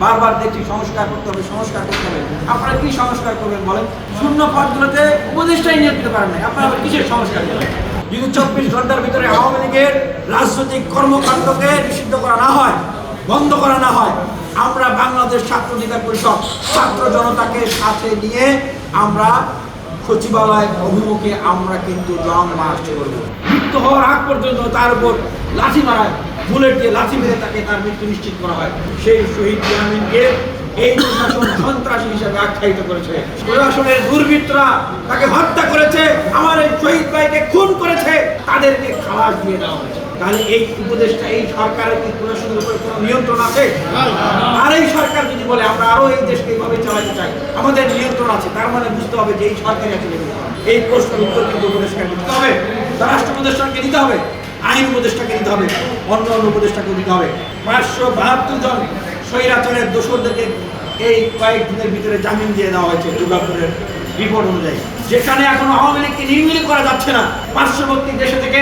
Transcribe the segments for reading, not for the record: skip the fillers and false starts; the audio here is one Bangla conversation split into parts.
বারবার দেখছি সংস্কার করতে হবে, সংস্কার করতে হবে। আপনারা কি সংস্কার করবেন বলেন? শূন্য পদগুলোতে উপদেষ্টাই নিয়োগ দিতে পারেন না, আপনারা কিসের সংস্কার করবেন? যদি 24 ঘন্টার ভিতরে আওয়ামী লীগের রাজনৈতিক কর্মকাণ্ডকে নিষিদ্ধ করা না হয়, বন্ধ করা না হয়, আমরা বাংলাদেশ ছাত্র অধিকার পরিষদ ছাত্র জনতাকে সাথে নিয়ে আমরা সচিবালয় অভিমুখে আমরা কিন্তু লং মার্চ করবো। মৃত্যু হওয়ার আগ পর্যন্ত তার উপর লাঠি মারায়, বুলেট দিয়ে লাঠি মেরে তাকে তার মৃত্যু নিশ্চিত করা হয়। সেই শহীদ ইয়ামিনকে এই প্রশাসন সন্ত্রাসী হিসেবে আখ্যায়িত করেছে। প্রশাসনের দুর্বৃত্তরা তাকে হত্যা করেছে, আমার এই শহীদ ভাইকে খুন করেছে, তাদেরকে খালাস দিয়ে দেওয়া হয়েছে। তাহলে এই উপদেশটা, এই সরকারের কি প্রশাসনের উপরে কোনো নিয়ন্ত্রণ আছে? আর এই সরকার যদি বলে আমরা আরো এই দেশকে এইভাবে চালাতে চাই, আমাদের নিয়ন্ত্রণ আছে, তার মানে বুঝতে হবে যে এই সরকারই আছে। এই প্রশ্নের উত্তর কিন্তু উপদেশকে দিতে হবে, রাষ্ট্র উপদেষ্টাকে দিতে হবে, আইন উপদেষ্টাকে দিতে হবে, অন্য অন্য উপদেষ্টাকে দিতে হবে। 572 জন স্বৈরাচারের দোষরদেরকে এই কয়েকদিনের ভিতরে জামিন দিয়ে দেওয়া হয়েছে দুর্গাপুরের রিপোর্ট অনুযায়ী, যেখানে এখন আওয়ামী লীগকে নির্মূল করা যাচ্ছে না। পার্শ্ববর্তী দেশে থেকে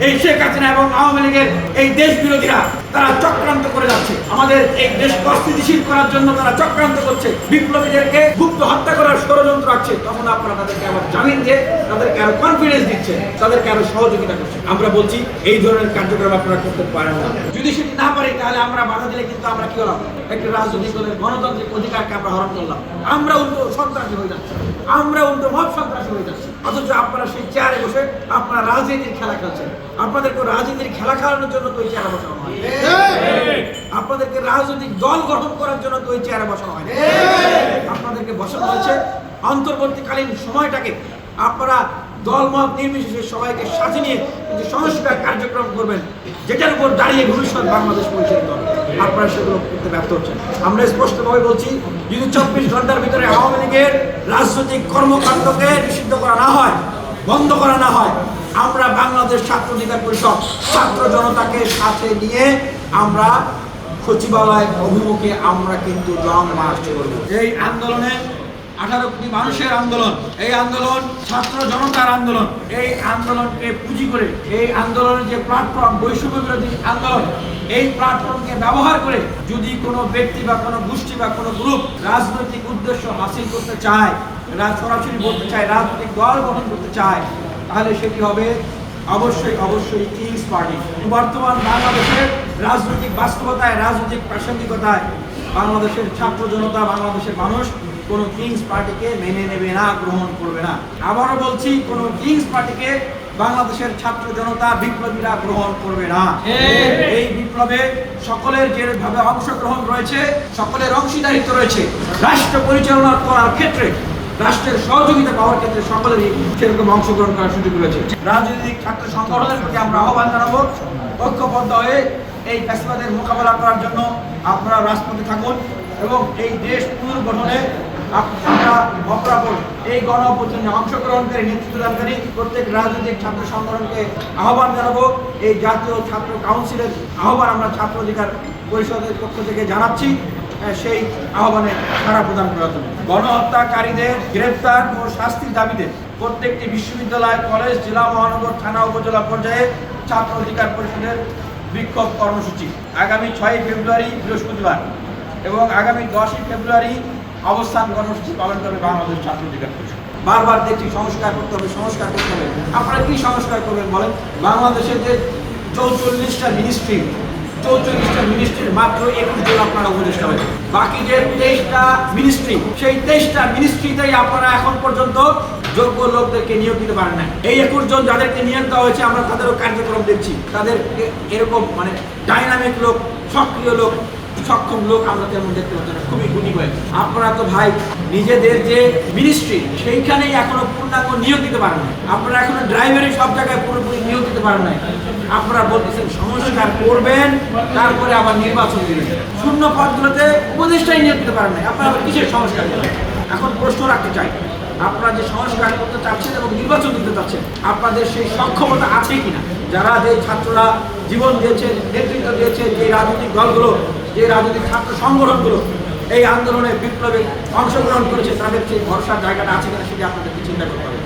এই শেখ হাসিনা এবং আওয়ামী লীগের এই দেশ বিরোধীরা তারা চক্রান্ত করে যাচ্ছে, আমাদের এই দেশকে অস্থিতিশীল করার জন্য তারা চক্রান্ত করছে, বিপ্লবীদেরকে গুপ্ত হত্যা করার ষড়যন্ত্র আছে। তখন আপনারা তাদেরকে আবার জামিন দিয়ে তাদেরকে আরো কনফিডেন্স দিচ্ছে, তাদেরকে আরো সহযোগিতা করছে। আমরা বলছি এই ধরনের কার্যক্রম আপনারা করতে পারেন না। যদি সেটি না পারি তাহলে আমরা বাধা দিলে কিন্তু আমরা কি হলাম? একটি রাজনৈতিক দলের গণতান্ত্রিক অধিকারকে আমরা হরণ করলাম। আমরা উল্টো সন্ত্রাসী হয়ে যাচ্ছি, আমরা উল্টো মব সন্ত্রাসী হয়ে যাচ্ছি। অথচ আপনারা সেই চেয়ারে বসে আপনারা রাজনীতির খেলা খেলছেন। আপনাদেরকে রাজনীতির খেলা খেলানোর জন্য তো এই চেয়ারে বসানো হয়, আপনাদেরকে রাজনৈতিক দল গঠন করার জন্য তো এই চেয়ারে বসানো হয়। আপনাদেরকে বসানো হয়েছে অন্তর্বর্তীকালীন সময়টাকে আপনারা দলমত নির্বিশেষে সবাইকে সাথে নিয়ে সংস্কার কার্যক্রম করবেন, যেটার উপর দাঁড়িয়ে ভবিষ্যৎ বাংলাদেশ পরিচালিত হবে। আপনারা সেগুলো করতে ব্যর্থ হচ্ছেন। আমরা স্পষ্টভাবে বলছি, যদি 24 ঘন্টার ভিতরে আওয়ামী লীগের রাজনৈতিক কর্মকাণ্ডকে নিষিদ্ধ করা না হয়, বন্ধ করা না হয়, আমরা বাংলাদেশ ছাত্র অধিকার পরিষদ ছাত্র জনতাকে সাথে নিয়ে আমরা সচিবালয় অভিমুখে আমরা কিন্তু লং মার্চ করবো। এই আন্দোলনে 18 কোটি মানুষের আন্দোলন, এই আন্দোলন ছাত্র জনতার আন্দোলন। এই আন্দোলনকে পুঁজি করে, এই আন্দোলনের যে প্ল্যাটফর্ম বৈষম্য বিরোধী আন্দোলন, এই প্ল্যাটফর্মকে ব্যবহার করে যদি কোনো ব্যক্তি বা কোনো গোষ্ঠী বা কোনো গ্রুপ রাজনৈতিক উদ্দেশ্য হাসিল করতে চায়, সরাসরি বলতে চায়, রাজনৈতিক দল গঠন করতে চায়, তাহলে সেটি হবে অবশ্যই কিংস পার্টি। বর্তমান বাংলাদেশের রাজনৈতিক বাস্তবতায়, রাজনৈতিক প্রাসঙ্গিকতায় বাংলাদেশের ছাত্র জনতা, বাংলাদেশের মানুষ কোন কিংস পার্টিকে মেনে নেবে না, গ্রহণ করবে না। আবারও বলছি, কোন কিংস পার্টিকে বাংলাদেশের ছাত্র জনতা, বিপ্লবীরা গ্রহণ করবে না। এই বিপ্লবে সকলের যেভাবে অংশগ্রহণ রয়েছে, সকলের অংশীদারিত্ব রয়েছে, রাষ্ট্র পরিচালনা করার ক্ষেত্রে, রাষ্ট্রের সহযোগিতা পাওয়ার ক্ষেত্রে সকলেরই সেরকম অংশগ্রহণ করার সুযোগ রয়েছে। রাজনৈতিক ছাত্র সংগঠনের প্রতি আমরা আহ্বান জানাবো, ঐক্যবদ্ধ হয়ে এই ফ্যাসিবাদের মোকাবেলা করার জন্য আপনারা রাজপথে থাকুন এবং এই দেশ পুনর্গঠনে আমরা অপরাপর এই গণ অভ্যুত্থানে অংশগ্রহণকারী, নেতৃত্বদানকারী প্রত্যেক রাজনৈতিক ছাত্র সংগঠনকে আহ্বান জানাবো। এই জাতীয় ছাত্র কাউন্সিলের আহ্বান আমরা ছাত্র অধিকার পরিষদের পক্ষ থেকে জানাচ্ছি, সেই আহ্বানে সাড়া প্রদান করার জন্য। গণহত্যাকারীদের গ্রেফতার ও শাস্তির দাবিতে প্রত্যেকটি বিশ্ববিদ্যালয়, কলেজ, জেলা, মহানগর, থানা, উপজেলা পর্যায়ে ছাত্র অধিকার পরিষদের বিক্ষোভ কর্মসূচি আগামী 6 ফেব্রুয়ারি বৃহস্পতিবার এবং আগামী 10 ফেব্রুয়ারি অবস্থান কর্মসূচি পালন করবে বাংলাদেশ ছাত্র অধিকার পরিষদ। বারবার দেখছি সংস্কার করতে হবে, সংস্কার করতে হবে। আপনারা কি সংস্কার করবেন বলেন? বাংলাদেশের যে 44টা মিনিস্ট্রি, 44টা মিনিস্ট্রির মাত্র 21 জন আপনারা উপদেষ্টা হয়েছে। বাকি যে 23টা মিনিস্ট্রি, সেই 23টা মিনিস্ট্রিতেই আপনারা এখন পর্যন্ত যোগ্য লোকদেরকে নিয়োগ দিতে পারেন না। এই 21 জন যাদেরকে নিয়োগ দেওয়া হয়েছে, আমরা তাদেরও কার্যক্রম দেখছি, তাদের এরকম ডাইনামিক লোক, সক্রিয় লোক, সক্ষম লোক আমরা তেমন দেখতে পাচ্ছি না, খুবই গুটি কয়েক। আপনারা তো ভাই নিজেদের যে মিনিস্ট্রি, সেইখানেই এখনো পূর্ণাঙ্গ নিয়োগ দিতে পারেন না। আপনারা এখনো ড্রাইভারি সব জায়গায় পুরোপুরি নিয়োগ দিতে পারেন না। আপনারা বলতেছেন সংস্কার করবেন, তারপরে আবার নির্বাচন দিবেন। শূন্য পদগুলোতে উপদেষ্টাই নিয়োগ দিতে পারেন না, আপনারা কিসের সংস্কার করবেন? এখন প্রশ্ন রাখতে চাই, আপনারা যে সংস্কার করতে চাচ্ছেন এবং নির্বাচন দিতে চাচ্ছেন, আপনাদের সেই সক্ষমতা আছে কিনা? যারা যে ছাত্ররা জীবন দিয়েছে, নেতৃত্ব দিয়েছে, যে রাজনৈতিক দলগুলো, যে রাজনৈতিক ছাত্র সংগঠনগুলো এই আন্দোলনে বিপ্লবে অংশগ্রহণ করেছে, তাদের সেই ভরসার জায়গাটা আছে কিনা সেটি আপনাদেরকে চিন্তা করতে হবে।